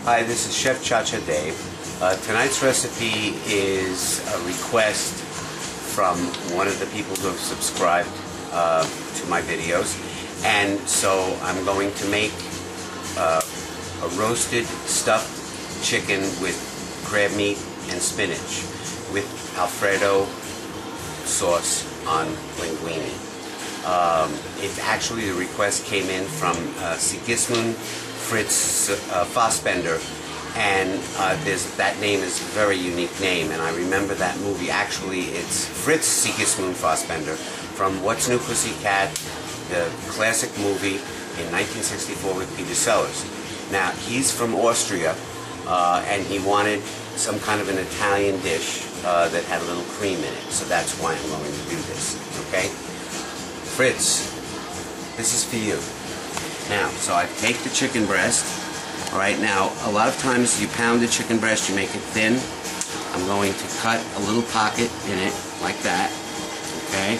Hi, this is Chef Cha-Cha Dave. Tonight's recipe is a request from one of the people who have subscribed to my videos, and so I'm going to make a roasted stuffed chicken with crab meat and spinach with Alfredo sauce on linguine. The request came in from Sigismund Fritz Fassbender, and that name is a very unique name, and I remember that movie. Actually, it's Fritz Sigismund Fassbender from What's New Pussycat, the classic movie in 1964 with Peter Sellers. Now, he's from Austria, and he wanted some kind of an Italian dish that had a little cream in it, so that's why I'm going to do this, okay? Fritz, this is for you. Now, so I take the chicken breast. All right, now, a lot of times you pound the chicken breast, you make it thin. I'm going to cut a little pocket in it, like that, okay?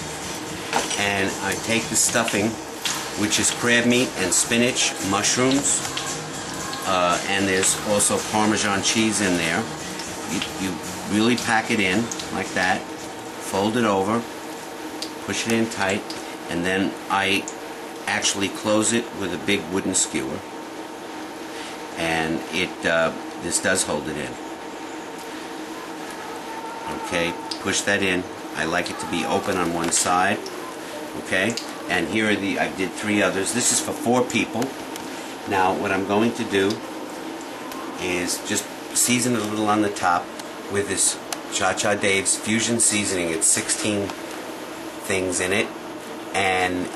And I take the stuffing, which is crab meat and spinach, mushrooms, and there's also Parmesan cheese in there. You really pack it in, like that, fold it over, push it in tight, and then I actually close it with a big wooden skewer, and this does hold it in. Okay, push that in. I like it to be open on one side. Okay, and here are I did 3 others. This is for 4 people. Now what I'm going to do is just season it a little on the top with this Cha-Cha Dave's fusion seasoning. It's 16 things in it, and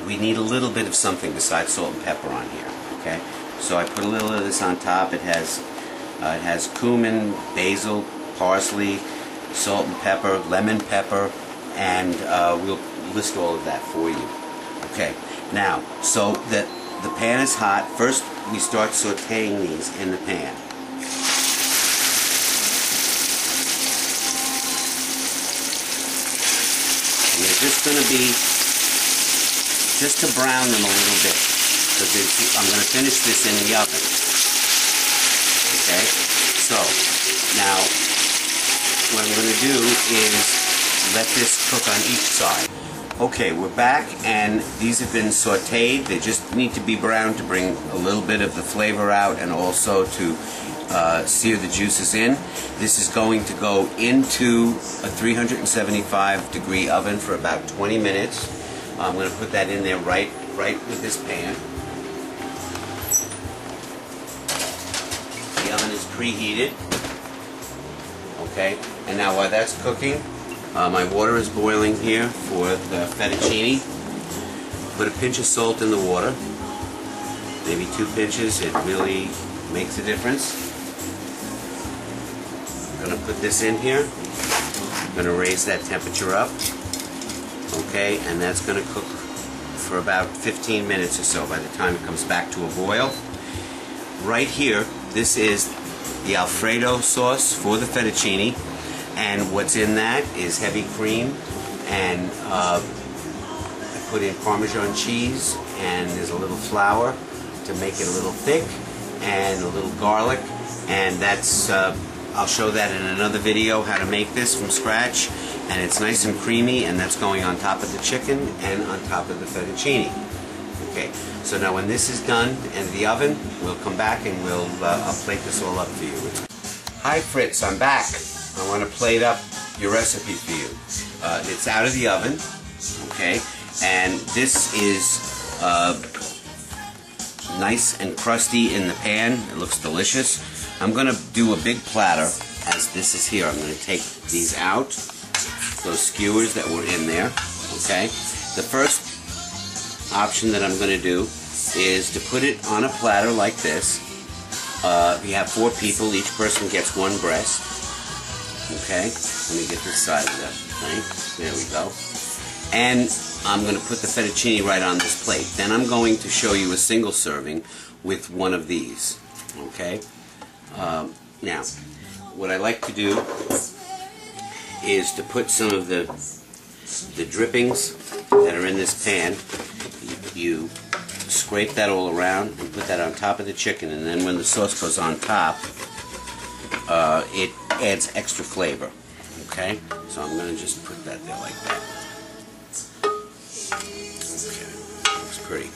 we need a little bit of something besides salt and pepper on here. Okay, so I put a little of this on top. It has cumin, basil, parsley, salt and pepper, lemon pepper, and we'll list all of that for you. Okay, now so that the pan is hot, first we start sautéing these in the pan. And they're just going to be just to brown them a little bit, because I'm going to finish this in the oven. Okay, so now what I'm going to do is let this cook on each side. Okay, we're back, and these have been sautéed. They just need to be brown to bring a little bit of the flavor out, and also to sear the juices in. This is going to go into a 375-degree oven for about 20 minutes. I'm going to put that in there right with this pan. The oven is preheated. Okay, and now while that's cooking, my water is boiling here for the fettuccine. Put a pinch of salt in the water, maybe 2 pinches. It really makes a difference. I'm going to put this in here. I'm going to raise that temperature up. Okay, and that's going to cook for about 15 minutes or so by the time it comes back to a boil. Right here, this is the Alfredo sauce for the fettuccine, and what's in that is heavy cream, and I put in Parmesan cheese, and there's a little flour to make it a little thick, and a little garlic, and that's I'll show that in another video, how to make this from scratch, and it's nice and creamy, and that's going on top of the chicken and on top of the fettuccine. Okay, so now when this is done in the oven, we'll come back and I'll plate this all up for you. Hi Fritz, I'm back. I want to plate up your recipe for you. It's out of the oven, okay, and this is nice and crusty in the pan. It looks delicious. I'm going to do a big platter, as this is here. I'm going to take these out, those skewers that were in there, okay. The first option that I'm going to do is to put it on a platter like this. If you have 4 people, each person gets 1 breast. Okay, let me get this side of that thing. There we go. And I'm going to put the fettuccine right on this plate. Then I'm going to show you a single serving with one of these. Okay. Now, what I like to do is to put some of the drippings that are in this pan. You scrape that all around and put that on top of the chicken, and then when the sauce goes on top, it adds extra flavor. Okay, so I'm going to just put that there like that. Okay, looks pretty.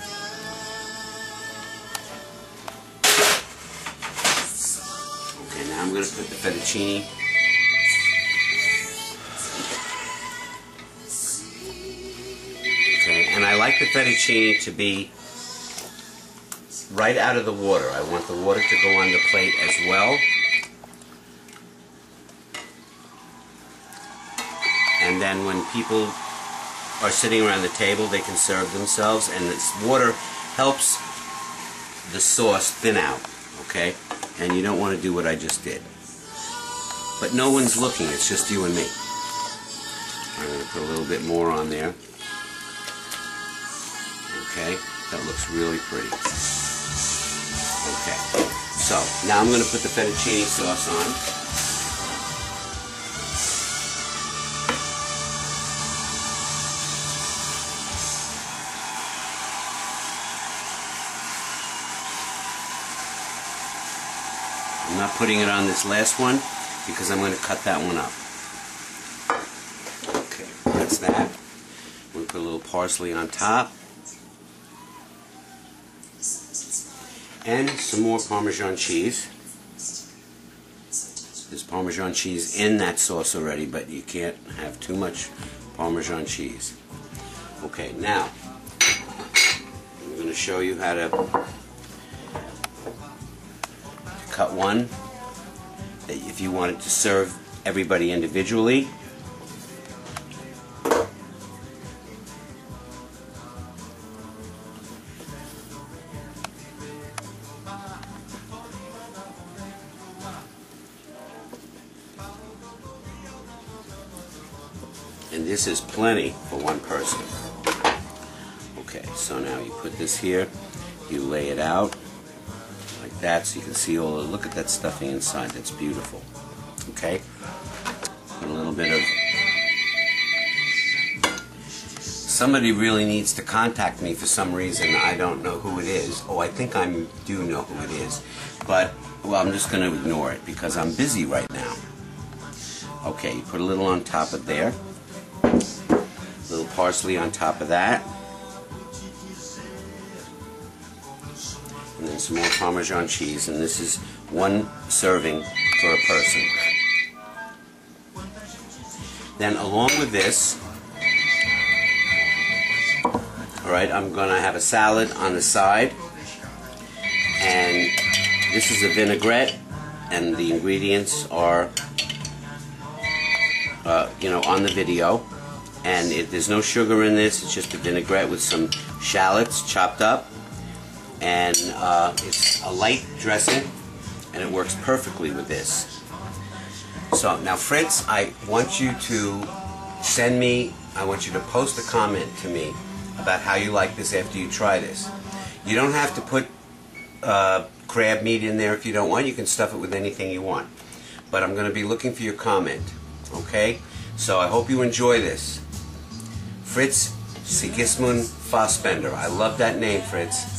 Okay, now I'm going to put the fettuccine. Okay, and I like the fettuccine to be right out of the water. I want the water to go on the plate as well. And then when people are sitting around the table, they can serve themselves, and this water helps the sauce thin out, okay? And you don't want to do what I just did. But no one's looking, it's just you and me. I'm going to put a little bit more on there. Okay, that looks really pretty. Okay, so now I'm going to put the fettuccine sauce on. I'm not putting it on this last one because I'm going to cut that one up. Okay, that's that. We'll put a little parsley on top. And some more Parmesan cheese. There's Parmesan cheese in that sauce already, but you can't have too much Parmesan cheese. Okay, now I'm going to show you how to cut one, that if you wanted to serve everybody individually. And this is plenty for one person. Okay, so now you put this here, you lay it out like that, so you can see all the, look at that stuffing inside, that's beautiful. Okay, put a little bit of, somebody really needs to contact me for some reason. I don't know who it is. Oh, I think I do know who it is, but well, I'm just going to ignore it because I'm busy right now. Okay, you put a little on top of there, a little parsley on top of that, and then some more Parmesan cheese, and this is one serving for a person. Then along with this, alright, I'm going to have a salad on the side, and this is a vinaigrette, and the ingredients are you know, on the video, and there's no sugar in this, it's just a vinaigrette with some shallots chopped up, and it's a light dressing, and it works perfectly with this. So now, Fritz, I want you to send me, I want you to post a comment to me about how you like this after you try this. You don't have to put crab meat in there if you don't want. You can stuff it with anything you want. But I'm going to be looking for your comment. Okay? So I hope you enjoy this. Fritz Sigismund Fassbender. I love that name, Fritz.